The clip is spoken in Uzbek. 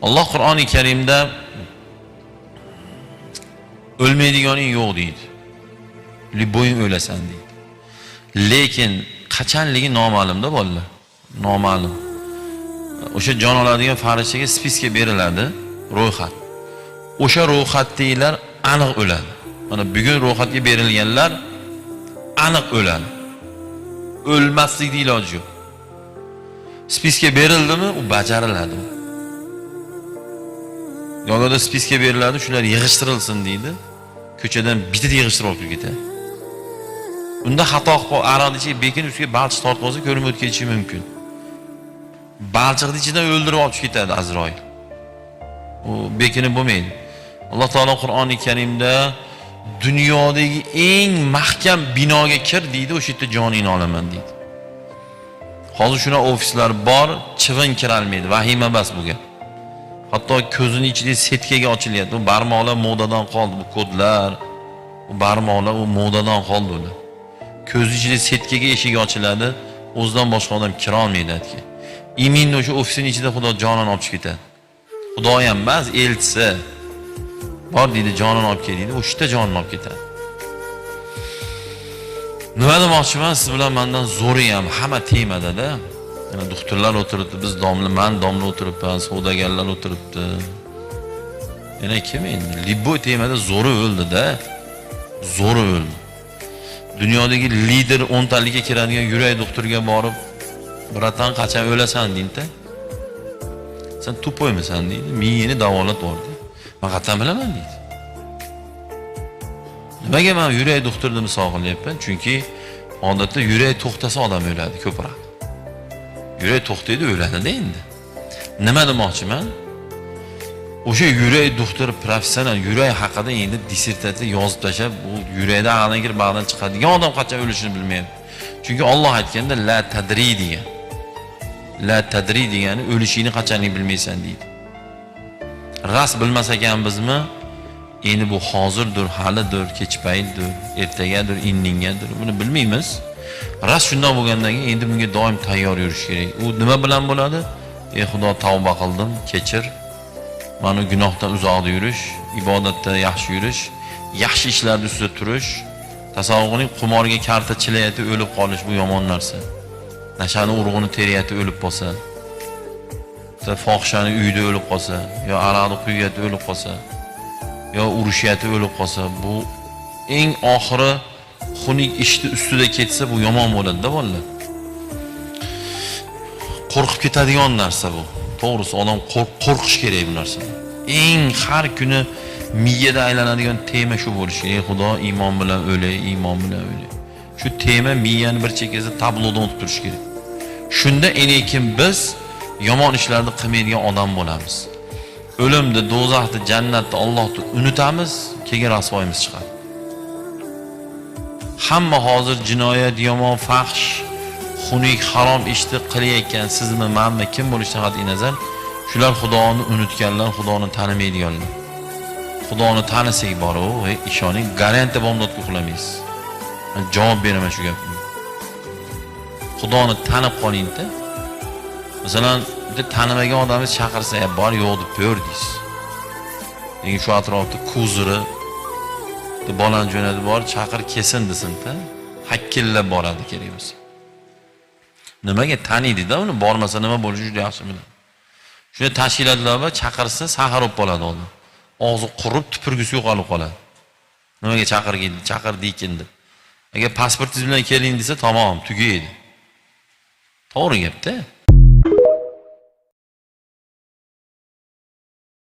Alloh Qur'oni Karimda o'lmaydiganing yo'q deydi. Liboying o'lasan deydi. Lekin qachonligi noma'lumda bolalar. Noma'lum. O'sha jon oladigan farishtaga spiska beriladi, ro'yxat. O'sha ro'yxatdagilar aniq o'ladi. Mana bugun ro'yxatga berilganlar aniq o'ladi. O'lmaslikning iloji yo'q. Spiska berildimi, u bajariladi. Yo'g'ida spiska beriladi, shular yig'ishtirilsin deydi. Ko'chadan bitta yig'ishtirib olib ketadi. Unda xato qilib aroqni bekin ustiga balchiq tortib olsa ko'rinib o'tib ketishi mumkin. Balchiqning ichidan o'ldirib olib ketadi Azroil. U bekinib bo'lmaydi. Alloh taolo Qur'oni Karimda dunyodagi eng mahkam binoga kir deydi, o'sha yerda joningni olaman deydi. Hozir shuna ofislar bor, chivin kira olmaydi, vahima bas bu gap. Hatto ko'zining ichida setkaga ochilyapti. Bu barmoqlar modadan qoldi, bu kodlar. Bu barmoqlar u modadan qoldi ular. Ko'z ichida setkaga eshik ochiladi, o'zidan boshqa odam kira olmaydi aytgan. Iminni o'sha ofisining ichida Xudo jonini olib ketadi. Xudo ham emas, elchisi bor deydi, jonini olib kel deydi, o'sha yerda jonini olib ketadi. Nima demoqchiman, siz bilan mendan zo'ri ham hamma temada-da. Yana doktorlar o'tiribdi, biz men domla o'tiribman, savdogarlar o'tiribdi. Yana kim endi? Liboy temada zo'ri o'ldi-da. Zo'ri o'ldi. Dunyodagi lider 10 talikka kiradigan yurak doktoriga borib, "Bratan, qachon o'lasan?" deydi. "Sen tupoymisan?" deydi. "Miyani davolat bor" deydi. "Men qachon bilaman" deydi. Nimaga men yurak doktorini misol qilyapman? Chunki odatda yurak to'xtasa odam o'ladi ko'proq. Yurak to'xtaydi, o'ladi-da endi. Nima demoqchiman? O'sha yurak doktori professional yurak haqida endi dissertatsiya yozib tashlab, bu yurakda aqldan kirib bag'dan chiqadigan odam qachon o'lishini bilmayapti. Chunki Alloh aytganda la tadri degan. La tadri degani o'lishingni qachonini bilmaysan deydi. Ras bilmas ekanmizmi? Endi bu hozirdir, halidir, kech paytdir, ertagadir, indingadir, buni bilmaymiz. Ras shunday bo'lgandan keyin endi bunga doim tayyor yurish kerak. U nima bilan bo'ladi? Ey Xudo, tavba qildim, kechir. Mana gunohdan uzoqda yurish, ibodatda yaxshi yurish, yaxshi ishlarda ustida turish. Tasavvurining qumorga karta chilayotib o'lib qolish bu yomon narsa. Nashani urug'ini teriyatib o'lib qolsa, fohishani uyda o'lib qolsa, yo aroqni quyatib o'lib qolsa, yo urushyatib o'lib qolsa, bu eng oxiri xunuk ishni ustida ketsa bu yomon bo'ladi-da bolalar. Qo'rqib ketadigan narsa bu. To'g'risi odam qo'rqish kerak bu narsadan. Eng har kuni miyada aylanadigan tema shu bo'lishi kerak. Ey Xudo, iymon bilan o'lay, iymon bilan o'lay. Shu tema miyani bir chekkasida tablodan o'tib turishi kerak. Shunda enekin biz yomon ishlarni qilmaydigan odam bo'lamiz. O'limni, do'zaxni, jannatni, Allohni unutamiz, keyin rasvoyimiz chiqadi. Hamma hozir jinoyat, yomon, fahsh, xunuk, harom ishni qilayotgan, sizmi, menmi, kim bo'lishidan qat'iy nazar, shular Xudoni unutganlar, Xudoni tanimaydiganlar. Xudoni tanisak bor-u, ishoning, garantiya bomdodga uxlamaysiz. Men javob beraman shu gapga. Xudoni tanib qoling-da. Masalan, bitta tanimagan odamni chaqirsa, bor yo'q deb ko'r deysiz. Lekin shu atrofda kuziri bolani jo'natib bor, chaqir kesin desin-da, hakkillab boradi kerak bo'lsa. Nimaga taniydi-da, uni bormasa nima bo'lishi juda yaxshi biladi. Shuna tashkilotlarga chaqirsa, sahar olib qoladi odam. Og'zi qurib, tupurgisi yo'qolib qoladi. Nimaga chaqirdi-ekin deb. Agar pasportingiz bilan keling desa, tamom, tugaydi. To'g'ri gap-da.